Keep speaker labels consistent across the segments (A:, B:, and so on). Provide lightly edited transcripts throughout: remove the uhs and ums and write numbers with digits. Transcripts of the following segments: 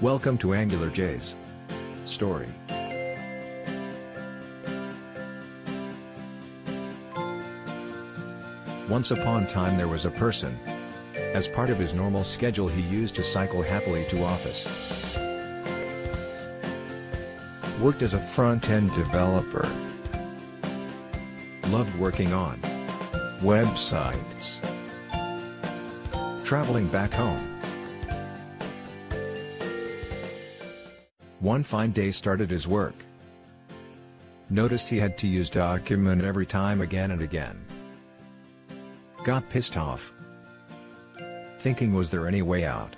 A: Welcome to AngularJ's story. Once upon a time there was a person. As part of his normal schedule he used to cycle happily to office. Worked as a front-end developer. Loved working on websites. Traveling back home. One fine day started his work. Noticed he had to use document every time again and again. Got pissed off. Thinking, was there any way out?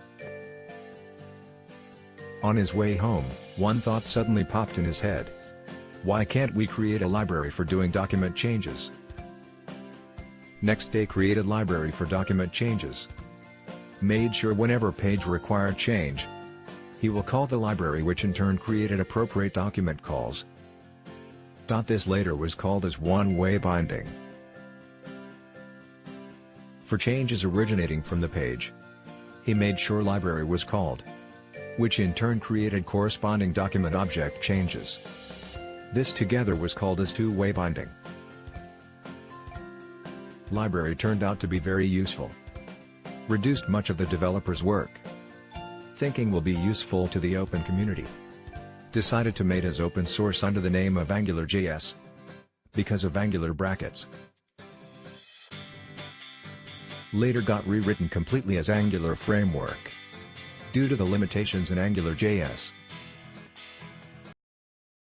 A: On his way home, one thought suddenly popped in his head. Why can't we create a library for doing document changes? Next day created library for document changes. Made sure whenever page required change, he will call the library, which in turn created appropriate document calls. This later was called as one-way binding. For changes originating from the page, he made sure library was called, which in turn created corresponding document object changes. This together was called as two-way binding. Library turned out to be very useful. Reduced much of the developer's work. Thinking will be useful to the open community. Decided to made as open source under the name of AngularJS. Because of Angular brackets. Later got rewritten completely as Angular framework. Due to the limitations in AngularJS.